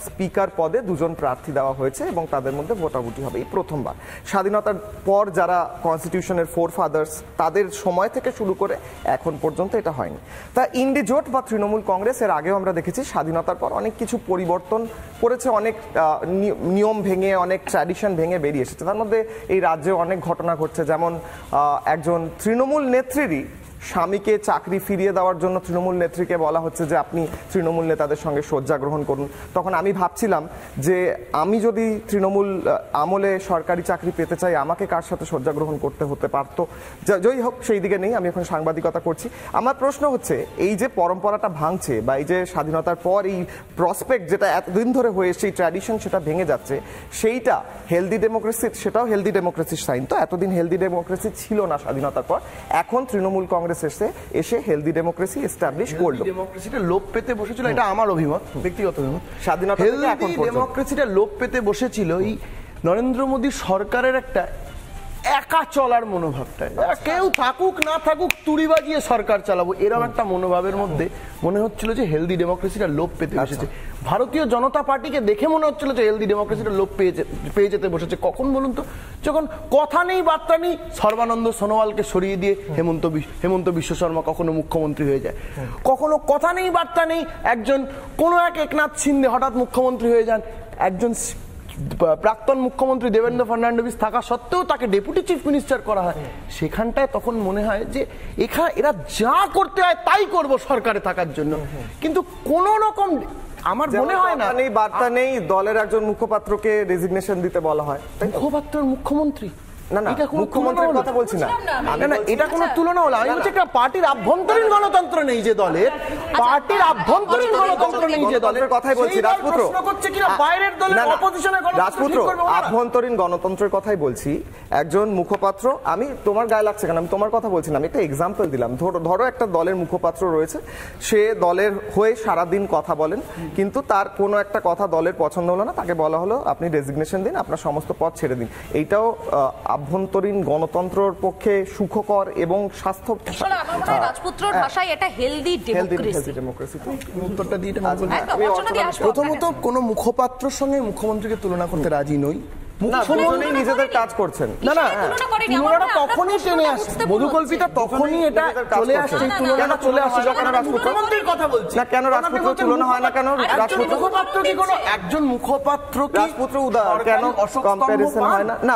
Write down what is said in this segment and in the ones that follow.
Speaker পদে 2 জন প্রার্থী দেওয়া হয়েছে এবং তাদের মধ্যে ভোটাভুটি হবে। এই প্রথমবার স্বাধীনতার পর যারা কনস্টিটিউশনের 4 ফাদার্স তাদের সময় থেকে শুরু করে এখন পর্যন্ত এটা হয়নি। তা ইন্ডি জোট বা তৃণমূল কংগ্রেস এর আগেও আমরা দেখেছি স্বাধীনতার পর অনেক কিছু পরিবর্তন করেছে, অনেক নিয়ম ভেঙে অনেক ট্র্যাডিশন ভেঙে বেরিয়ে এসেছে। তার মধ্যে এই রাজ্যে অনেক ঘটনা ঘটছে, যেমন একজন তৃণমূল নেত্রীরই স্বামীকে চাকরি ফিরিয়ে দেওয়ার জন্য তৃণমূল নেত্রীকে বলা হচ্ছে যে আপনি তৃণমূল নেতাদের সঙ্গে শয্যা গ্রহণ করুন। তখন আমি ভাবছিলাম যে আমি যদি তৃণমূল আমলে সরকারি চাকরি পেতে চাই আমাকে কার সাথে শয্যা গ্রহণ করতে হতে পারতো। যাই হোক, সেই দিকে নেই, আমি এখন সাংবাদিকতা করছি। আমার প্রশ্ন হচ্ছে এই যে পরম্পরাটা ভাঙছে বা এই যে স্বাধীনতার পর এই প্রসপেক্ট যেটা এতদিন ধরে হয়ে সেই ট্র্যাডিশন সেটা ভেঙে যাচ্ছে, সেইটা হেলদি ডেমোক্রেসি, সেটাও হেলদি ডেমোক্রেসির সাইন। তো এতদিন হেলদি ডেমোক্রেসি ছিল না স্বাধীনতার পর, এখন তৃণমূল কংগ্রেস এসে হেলদি ডেমোক্রেসি এস্টাবলিশ করলো। ডেমোক্রেসিটা লোপ পেতে বসেছিল, এটা আমার অভিমত, ব্যক্তিগত অভিমত। স্বাধীনতা থেকে এখন পর্যন্ত ডেমোক্রেসিটা লোপ পেতে বসেছিল এই নরেন্দ্র মোদী সরকারের একটা একা চলার মনোভাবটা, কেউ থাকুক না থাকুক তুড়ি বাজিয়ে সরকার চালাবো এরকম একটা মনোভাবের মধ্যে মনে হচ্ছিল যে হেলদি ডেমোক্রেসিটা লোপ পেতে বসেছে। ভারতীয় জনতা পার্টিকে দেখে মনে হচ্ছিল যে হেলদি ডেমোক্রেসিটা লোপ পেয়ে যেতে বসেছে। কখন বলুন তো? যখন কথা নেই বার্তা নেই, সর্বানন্দ সোনোয়ালকে সরিয়ে দিয়ে হেমন্ত বিশ্ব শর্মা কখনো মুখ্যমন্ত্রী হয়ে যায়, কখনো কথা নেই বার্তা নেই একজন কোনো একনাথ শিন্দে হঠাৎ মুখ্যমন্ত্রী হয়ে যান, একজন প্রাক্তন মুখ্যমন্ত্রী দেবেন্দ্র ফডনভিস থাকা সত্ত্বেও তাকে ডেপুটি চিফ মিনিস্টার করা হয়। সেখানটায় তখন মনে হয় যে এরা যা করতে হয় তাই করব সরকারে থাকার জন্য, কিন্তু কোন রকম আমার মনে হয় না বার্তা নেই। দলের একজন মুখপাত্রকে রেজিগনেশন দিতে বলা হয়, মুখপাত্র মুখ্যমন্ত্রী। না না, মুখ্যমন্ত্রীর কথা বলছি না, না এটা কোনো তুলনা হলো। আমি বলছি একটা পার্টির আভ্যন্তরীণ গণতন্ত্র নেই যে দলের, পার্টির আভ্যন্তরীণ গণতন্ত্র নেই যে দলের কথাই বলছি। রাজপুত্র করছে কিনা বাইরের দলের অপোজিশনের রাজপুত্র আভ্যন্তরীণ গণতন্ত্রের কথাই বলছি। একজন মুখপাত্র, আমি তোমার গায়ে লাগছে কেন, আমি তোমার কথা বলছি না, আমি একটা এক্সাম্পল দিলাম। ধরো একটা দলের মুখপাত্র রয়েছে, সে দলের হয়ে সারাদিন কথা বলেন, কিন্তু তার কোনো একটা কথা দলের পছন্দ হলো না, তাকে বলা হলো আপনি রেজিগনেশন দিন, আপনার সমস্ত পদ ছেড়ে দিন। এইটাও আভ্যন্তরীণ গণতন্ত্রের পক্ষে সুখকর এবং স্বাস্থ্য। রাজপুত্রর ভাষায় এটা হেলদি ডেমোক্রেসি। উত্তরটা দিয়ে প্রথমত কোন মুখপাত্রের সঙ্গে মুখ্যমন্ত্রীকে তুলনা করতে রাজি নই। নিজেদের কাজ করছেন, না না তুলনাটা তখনই টেনে আসছে, মধুকল্পিতা তখনই এটা চলে আসছে, তুলনাটা চলে আসছে যখন মুখ্যমন্ত্রীর কথা বলছি। না কেন রাজপুত্র তুলনা হয় না? কেন রাজপুত্র মুখপাত্র কি কোনো একজন মুখপাত্র কি রাজপুত্র কেন কম্পারিজন হয় না? না,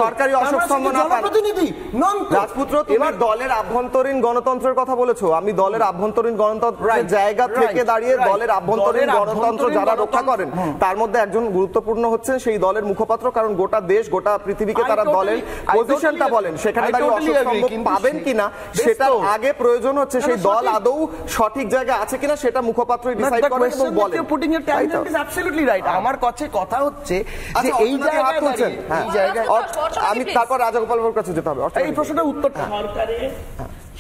সরকারি অশোক স্তম্ভ না পান প্রতিনিধি নন। রাজপুত্র, তুমি দলের আভ্যন্তরীণ গণতন্ত্রের কথা বলেছো, আমি দলের আভ্যন্তরীণ গণতন্ত্রের জায়গা থেকে দাঁড়িয়ে দলের আভ্যন্তরীণ গণতন্ত্র যারা রক্ষা করেন তার মধ্যে একজন গুরুত্বপূর্ণ হচ্ছেন সেই দলের মুখপাত্র, কারণ গোটা দেশ গোটা পৃথিবীকে তারা দলের পজিশনটা বলেন, সেখানে দাঁড়িয়ে অশোক স্তম্ভ পাবেন কিনা সেটা আগে প্রয়োজন হচ্ছে সেই দল আদৌ সঠিক জায়গায় আছে কিনা সেটা মুখপাত্রই ডিসাইড করেন এবং বলেন। পুটিং এর ট্যানজেন্ট ইজ অ্যাবসলিউটলি রাইট। আমার কাছে কথা হচ্ছে যে এই জায়গায় বলছেন, এই জায়গায় আমি তারপর রাজাগোপাল বাবুর কাছে যেতে হবে এই প্রশ্নটার উত্তরটা।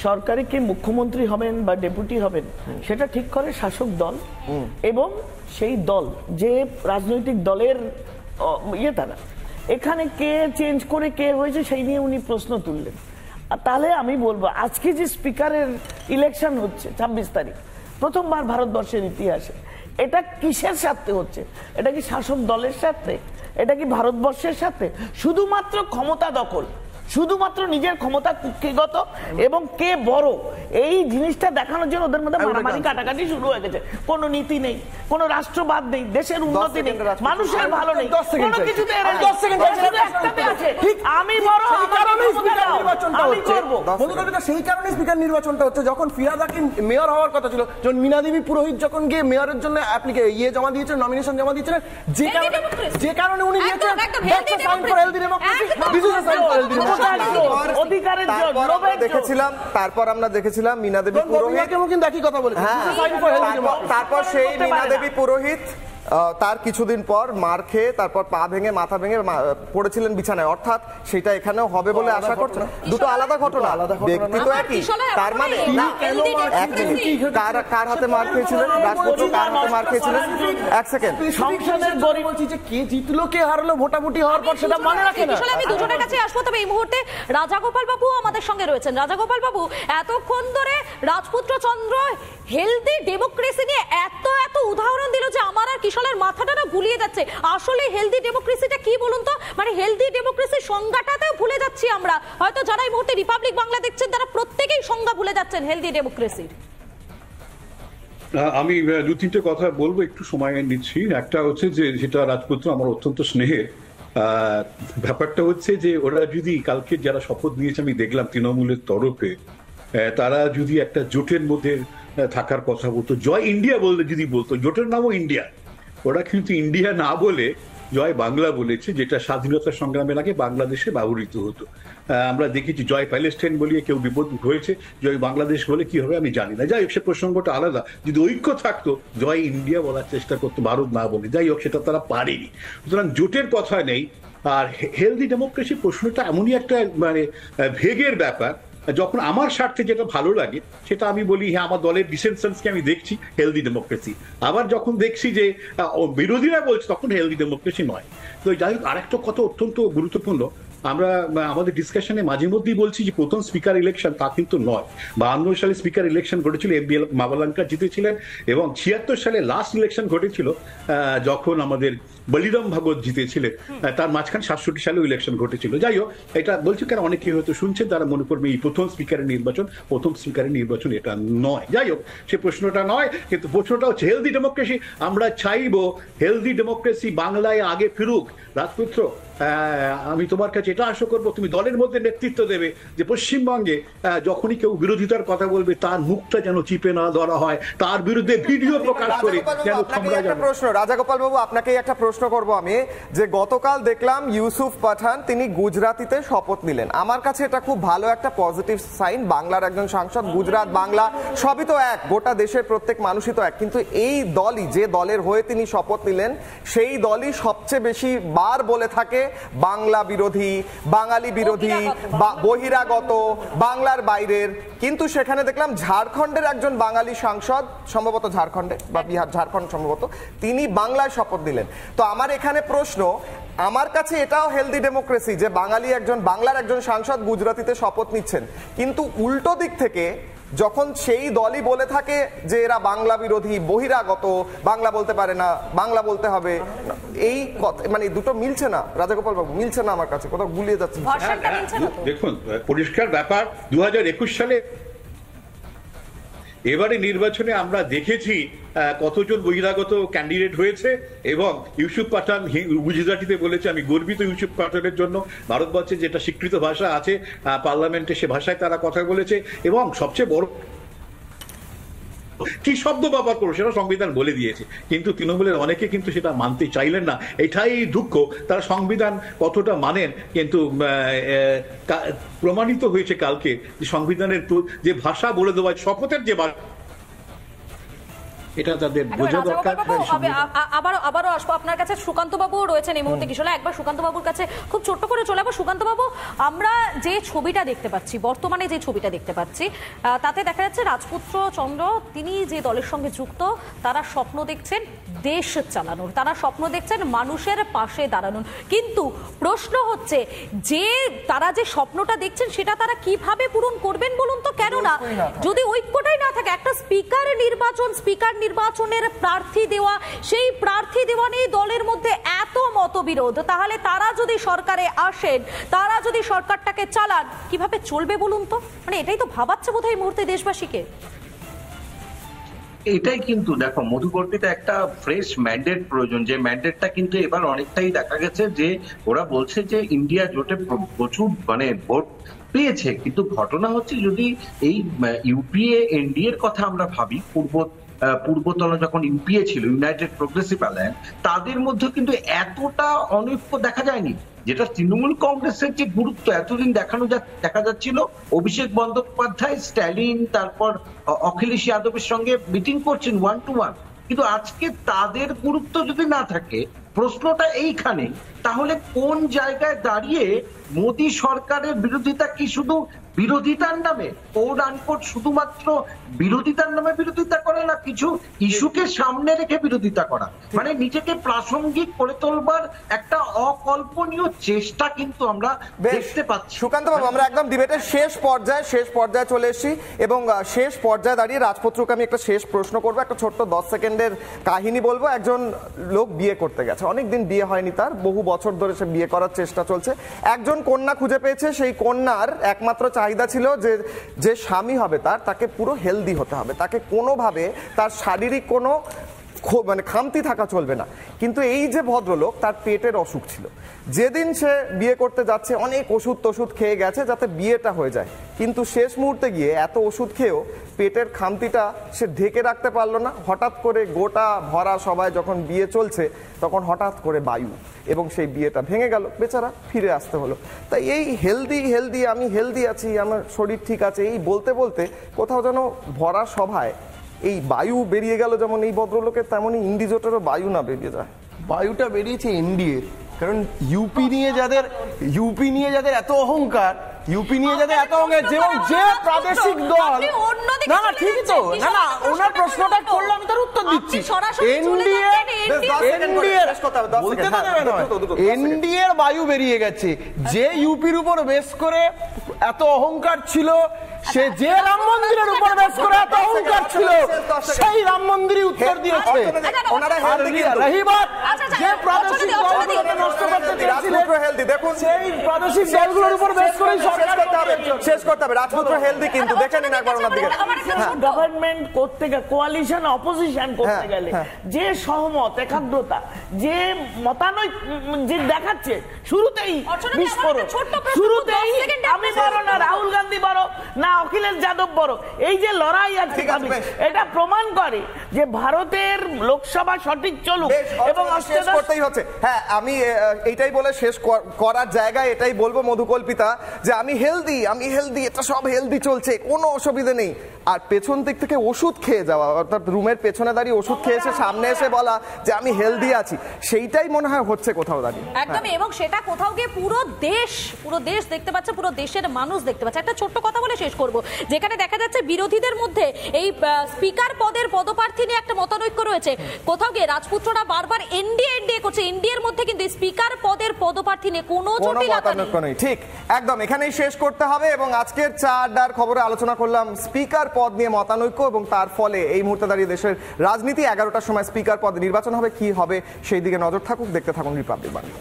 সরকারে কে মুখ্যমন্ত্রী হবেন বা ডেপুটি হবেন সেটা ঠিক করে শাসক দল, এবং সেই দল যে রাজনৈতিক দলের ইয়েটা না, এখানে কে চেঞ্জ করে কে হয়েছে সেই নিয়ে উনি প্রশ্ন তুললেন। আর তাহলে আমি বলবো আজকে যে স্পিকারের ইলেকশন হচ্ছে 26 তারিখ, প্রথমবার ভারতবর্ষের ইতিহাসে, এটা কিসের স্বার্থে হচ্ছে? এটা কি শাসক দলের স্বার্থে? এটা কি ভারতবর্ষের সাথে? শুধুমাত্র ক্ষমতা দখল, শুধুমাত্র নিজের ক্ষমতা কুক্ষিগত এবং কে বড় এই জিনিসটা দেখানোর জন্য ওদের মধ্যে মারামারি কাটাকাটি শুরু হয়ে গেছে। কোনো নীতি নেই, কোনো রাষ্ট্রবাদ নেই, দেশের উন্নতি নেই, মানুষের ভালো নেই, কোনো কিছুতে আমি বড়, আমি করব। সেই কারণে স্পিকার নির্বাচনটা হচ্ছে। যখন ফিরহাদ হাকিম মেয়র হওয়ার কথা ছিল, যখন মীনা দেবী পুরোহিত যখন গিয়ে মেয়রের জন্য জমা দিয়েছেন, নমিনেশন জমা দিয়েছিলেন, যে কারণে উনি দিয়েছেন দেখেছিলাম। তারপর আমরা দেখেছিলাম মীনা দেবী পুরোহিত একই কথা বলেছেন। তারপর সেই মীনা দেবী পুরোহিত তার কিছুদিন পর মার খেয়ে তারপর পা ভেঙে মাথা ভেঙে পড়েছিলেন বিছানায়, অর্থাৎ সেটা এখানেও হবে বলে আশা করছেন। দুটো আলাদা ঘটনা, ব্যক্তি তো একই। তার মানে কার হাতে মার খেয়েছিলেন রাজপুত্র, কার হাতে মার খেয়েছিলেন? এক সেকেন্ড, সংসদের গরিব বলছি যে কে জিতলো কে হারলো ভোটাভুটি হওয়ার পর সেটা মনে রাখে না। আমি দুজনের কাছে আসবো, তবে এই মুহূর্তে রাজাগোপাল বাবু আমাদের সঙ্গে রয়েছেন। রাজাগোপাল বাবু, এতক্ষণ ধরে রাজপুত্র চন্দ্র হেলদি ডেমোক্রেসি নিয়ে এত উদাহরণ দিল যে আমার আর কিশোরের মাথা গুলিয়ে যাচ্ছে। আসলে হেলদি ডেমোক্রেসিটা কি বলুন তো, মানে হেলদি ডেমোক্রেসির সংজ্ঞাটাতেও ভুলে যাচ্ছি আমরা। হয়তো যারা এই মুহূর্তে রিপাবলিক বাংলা দেখছেন তারা প্রত্যেকেই সংজ্ঞা ভুলে যাচ্ছেন হেলদি ডেমোক্রেসির। আমি দু তিনটে কথা বলবো, একটু সময় নিচ্ছি। একটা হচ্ছে যে যেটা রাজপুত্র আমার অত্যন্ত স্নেহের, ব্যাপারটা হচ্ছে যে ওরা যদি কালকে যারা শপথ নিয়েছে আমি দেখলাম তৃণমূলের তরফে, তারা যদি একটা জোটের মধ্যে থাকার কথা বলতো, জয় ইন্ডিয়া বলতে যদি বলতো, জোটের নামও ইন্ডিয়া, ওরা কিন্তু ইন্ডিয়া না বলে জয় বাংলা বলেছে, যেটা স্বাধীনতা সংগ্রামের আগে বাংলাদেশে ব্যবহৃত হতো। আমরা দেখেছি জয় প্যালেস্টাইন বলিয়ে কেউ বিপদ হয়েছে, জয় বাংলাদেশ বলে কি হবে আমি জানি না। যাই হোক, সে প্রসঙ্গটা আলাদা। যদি ঐক্য থাকতো জয় ইন্ডিয়া বলার চেষ্টা করতো, ভারত না বলে। যাই হোক, সেটা তারা পারেনি। সুতরাং জোটের কথা নেই। আর হেলদি ডেমোক্রেসি প্রশ্নটা এমনই একটা মানে ভেগের ব্যাপার, যখন আমার স্বার্থে যেটা ভালো লাগে সেটা আমি বলি হ্যাঁ আমার দলের ডিসেনশনসকে আমি দেখছি হেলদি ডেমোক্রেসি, আবার যখন দেখছি যে বিরোধীরা বলছে তখন হেলদি ডেমোক্রেসি নয়। তো যাই হোক, আরেকটা কথা অত্যন্ত গুরুত্বপূর্ণ, আমরা আমাদের ডিসকাশনে মাঝে মধ্যেই বলছি যে প্রথম স্পিকার ইলেকশন তা কিন্তু নয়। 52 সালে স্পিকার ইলেকশন ঘটেছিল, এমবিএল মাভালাঙ্কার জিতেছিলেন, এবং 76 সালে লাস্ট ইলেকশন ঘটেছিল যখন আমাদের বলিরাম ভাগবত জিতেছিলেন, তার মাঝখানে 67 সালেও ইলেকশন ঘটেছিল। যাই হোক, এটা বলছি কারণ অনেকে হয়তো শুনছেন তারা মনে করবে এই প্রথম স্পিকারের নির্বাচন এটা নয়। যাই হোক, সে প্রশ্নটা নয়, কিন্তু প্রশ্নটা হচ্ছে হেলদি ডেমোক্রেসি। আমরা চাইবো হেলদি ডেমোক্রেসি বাংলায় আগে ফিরুক। রাজপুত্র, আমি তোমার কাছে এটা আশা করবো তুমি দলের মধ্যে নেতৃত্ব দেবে যে পশ্চিমবঙ্গে যখনই কেউ বিরোধিতার কথা বলবে তার মুখটা যেন চিপে না ধরা হয়, তার বিরুদ্ধে ভিডিও প্রকাশ করে যেন তোমরা জানো। প্রশ্ন রাজাগোপাল বাবু, আপনাকে একটা প্রশ্ন করব আমি, যে গতকাল দেখলাম ইউসুফ পাঠান তিনি গুজরাতিতে শপথ নিলেন। আমার কাছে এটা খুব ভালো একটা পজিটিভ সাইন। বাংলার একজন সাংসদ, গুজরাট বাংলা সবই তো এক, গোটা দেশের প্রত্যেক মানুষই তো এক, কিন্তু এই দলই, যে দলের হয়ে তিনি শপথ নিলেন, সেই দলই সবচেয়ে বেশি বার বলে থাকে বাংলা বিরোধী, বাঙালি বিরোধী, বহিরাগত, বাংলার বাইরের। কিন্তু সেখানে দেখলাম ঝাড়খণ্ডের একজন বাঙালি সাংসদ, সম্ভবত ঝাড়খণ্ডে বা বিহার, ঝাড়খণ্ড সম্ভবত, তিনি বাংলায় শপথ নিলেন। তো আমার এখানে প্রশ্ন, আমার কাছে এটাও হেলদি ডেমোক্রেসি যে বাংলার একজন সাংসদ গুজরাতিতে শপথ নিচ্ছেন, কিন্তু উল্টো দিক থেকে যখন সেই দলই বলে থাকে যে এরা বাংলা বিরোধী, বহিরাগত, বাংলা বলতে পারে না, বাংলা বলতে হবে, এই মানে দুটো মিলছে না রাজাগোপাল বাবু, মিলছে না আমার কাছে, কোথাও গুলিয়ে যাচ্ছে। দেখুন, পরিষ্কার ব্যাপার, 2021 সালে এবারে নির্বাচনে আমরা দেখেছি কতজন বহিরাগত ক্যান্ডিডেট হয়েছে, এবং ইউসুফ পাঠান গুজরাটিতে বলেছে আমি গর্বিত ইউসুফ পাঠানের জন্য। ভারতবর্ষে যেটা স্বীকৃত ভাষা আছে পার্লামেন্টে, সে ভাষায় তারা কথা বলেছে, এবং সবচেয়ে বড় কি শব্দ ব্যবহার করো সেটা সংবিধান বলে দিয়েছে, কিন্তু তৃণমূলের অনেকে কিন্তু সেটা মানতে চাইলেন না। এটাই দুঃখ, তারা সংবিধান কতটা মানেন, কিন্তু প্রমাণিত হয়েছে কালকে যে সংবিধানের যে ভাষা বলে দেওয়া, শপথের যে এটা তাদের বোঝা দরকার। আবারও আসবো আপনার কাছে, সুকান্ত বাবু রয়েছেন এই মুহূর্তে কিশোর, একবার সুকান্ত বাবুর কাছে খুব ছোট্ট করে চলে যাবো। সুকান্ত বাবু, আমরা যে ছবিটা দেখতে পাচ্ছি, বর্তমানে যে ছবিটা দেখতে পাচ্ছি, তাতে দেখা যাচ্ছে রাজপুত্র চন্দ্র তিনি যে দলের সঙ্গে যুক্ত, তারা স্বপ্ন দেখছেন দেশ চালানোর, তারা স্বপ্ন দেখছেন মানুষের পাশে দাঁড়ানোর। কিন্তু প্রশ্ন হচ্ছে যে তারা যে স্বপ্নটা দেখছেন সেটা তারা কিভাবে পূরণ করবেন বলুন তো? কেননা যদি ঐক্যটাই না থাকে, একটা স্পিকার নির্বাচনের প্রার্থী দেওয়া, সেই প্রার্থী দেওয়া নিয়ে দলের মধ্যে এত মতবিরোধ, তাহলে তারা যদি সরকারে আসেন, তারা যদি সরকারটাকে চালান, কিভাবে চলবে বলুন তো? মানে এটাই তো ভাবাচ্ছে বোধহয় এই মুহূর্তে দেশবাসীকে। এটাই কিন্তু দেখো, মধুবর্তীতে একটা ফ্রেশ ম্যান্ডেট প্রয়োজন, যে ম্যান্ডেটটা কিন্তু এবার অনেকটাই দেখা গেছে যে ওরা বলছে যে ইন্ডিয়া জোটে প্রচুর মানে ভোট পেয়েছে, কিন্তু ঘটনা হচ্ছে যদি এই ইউপিএ এনডিএর কথা আমরা ভাবি, পূর্বতন যখন ইউপিএ ছিল, ইউনাইটেড প্রোগ্রেসিভ অ্যালায়েন্স, তাদের মধ্যে কিন্তু এতটা অনৈক্য দেখা যায়নি। যেটা তৃণমূল কংগ্রেসের যে গুরুত্ব এতদিন দেখা যাচ্ছিল, অভিষেক বন্দ্যোপাধ্যায়, স্ট্যালিন, তারপর অখিলেশ যাদবের সঙ্গে মিটিং করছেন 1 to 1, কিন্তু আজকে তাদের গুরুত্ব যদি না থাকে, প্রশ্নটা এইখানে, তাহলে কোন জায়গায় দাঁড়িয়ে মোদী সরকারের বিরোধিতা কি শুধু বিরোধিতার নামে কোড আনকোড শুধুমাত্র বিরোধিতার নামে বিরোধিতা করে না, কিছু ইস্যুকে সামনে রেখে বিরোধিতা করা, মানে নিজেকে প্রাসঙ্গিক করে তোলবার একটা অকল্পনীয় চেষ্টা কিন্তু আমরা দেখতে পাচ্ছি। সুকান্ত বাবু, আমরা একদম ডিবেটের শেষ পর্যায়ে চলে এসেছি এবং শেষ পর্যায়ে দাঁড়িয়ে রাজপুত্রকে আমি একটা শেষ প্রশ্ন করবো, একটা ছোট্ট 10 সেকেন্ডের কাহিনী বলবো। একজন লোক বিয়ে করতে গেছে, অনেকদিন বিয়ে হয়নি তার, বহু বছর ধরে সে বিয়ে করার চেষ্টা চলছে। একজন কন্যা খুঁজে পেয়েছে, সেই কন্যার একমাত্র চাহিদা ছিল যে স্বামী হবে তাকে পুরো হেলদি হতে হবে, তাকে কোনোভাবে তার শারীরিক কোনো মানে খামতি থাকা চলবে না। কিন্তু এই যে ভদ্রলোক, তার পেটের অসুখ ছিল। যেদিন সে বিয়ে করতে যাচ্ছে অনেক ওষুধ খেয়ে গেছে যাতে বিয়েটা হয়ে যায়, কিন্তু শেষ মুহূর্তে গিয়ে এত ওষুধ খেয়েও পেটের খামতিটা সে ঢেকে রাখতে পারলো না। হঠাৎ করে গোটা ভরা সবাই যখন বিয়ে চলছে তখন হঠাৎ করে বায়ু, এবং সেই বিয়েটা ভেঙে গেল, বেচারা ফিরে আসতে হলো। তাই এই হেলদি আমি হেলদি আছি, আমার শরীর ঠিক আছে, এই বলতে বলতে কোথাও যেন ভরা সভায় এই বায়ু বেরিয়ে গেল, যেমন এই ভদ্রলোকের তেমনই ইন্ডিজোটেরও বায়ু না বেরিয়ে যায়। বায়ুটা বেরিয়েছে এনডিএ, কারণ ইউপি নিয়ে যাদের এত অহংকার, যে প্রাদেশিক দল, না ঠিকই তো, না ওনার প্রশ্নটা করলো, আমি তার উত্তর দিচ্ছি। এনডিএর বায়ু বেরিয়ে গেছে, যে ইউপির উপর বেশ করে এত অহংকার ছিল, সে যে রাম মন্দিরের উপর বেশ করে এত অহংকার ছিল, সেই রাম মন্দিরই উত্তর দিয়েছে। রহিবাত যে প্রাদেশিক দলগুলোকে নষ্ট করতে চেয়েছিলেন, দেখুন সেই প্রাদেশিক দলগুলোর উপর বেশ করে শেষ করতে হবে। রাজপুত্র হেলদি কিন্তু দেখে নিন একবার ওনার দিকে। গভর্নমেন্ট করতে গেলে, কোয়ালিশন অপোজিশন করতে গেলে যে সহমত, একাগ্রতা, যে মতানৈক যে দেখাচ্ছে, শুরুতেই বিস্ফোরক, শুরুতেই আমি বড় না রাহুল গান্ধী বড় না অখিলেশ যাদব বড়, এই যে লড়াই আছে, এটা প্রমাণ করে যে ভারতের লোকসভা সঠিক চলুক এবং শেষ করতেই হচ্ছে। হ্যাঁ, আমি এইটাই বলে শেষ করার জায়গায় এটাই বলবো মধুকল্পিতা, যে আমি হেলদি, এটা সব হেলদি চলছে, কোনো অসুবিধা নেই। আর পেছন দিক থেকে ওষুধ খেয়ে যাওয়া, অর্থাৎ রুমের পেছনে দাঁড়িয়ে ওষুধ খেয়েছে, সামনে এসে বলা যে আমি হেলদি আছি, সেইটাই মনে হয় হচ্ছে কোথাও দাঁড়িয়ে একদমই। এবং সেটা কোথাও গিয়ে পুরো দেশ দেখতে পাচ্ছে, পুরো দেশের মানুষ দেখতে পাচ্ছে। একটা ছোট্ট কথা বলে শেষ করব, যেখানে দেখা যাচ্ছে বিরোধীদের মধ্যে এই স্পিকার পদের পদপ্রার্থী নিয়ে একটা মতানৈক্য রয়েছে। কোথাও গিয়ে রাজপুত্ররা বারবার এনডিএ করছে, এনডিএর মধ্যে কিন্তু স্পিকার পদের পদপ্রার্থী নিয়ে কোনো মতানৈক্য নেই। ঠিক, একদম এখানেই শেষ করতে হবে। এবং আজকের চা আড্ডার খবরে আলোচনা করলাম স্পিকার পদ নিয়ে মতানৈক্য, এবং তার ফলে এই মুহূর্তে দাঁড়িয়ে দেশের রাজনীতি। 11টার সময় স্পিকার পদে নির্বাচন হবে, কি হবে সেই দিকে নজর থাকুক, দেখতে থাকুন রিপাবলিক বাংলা।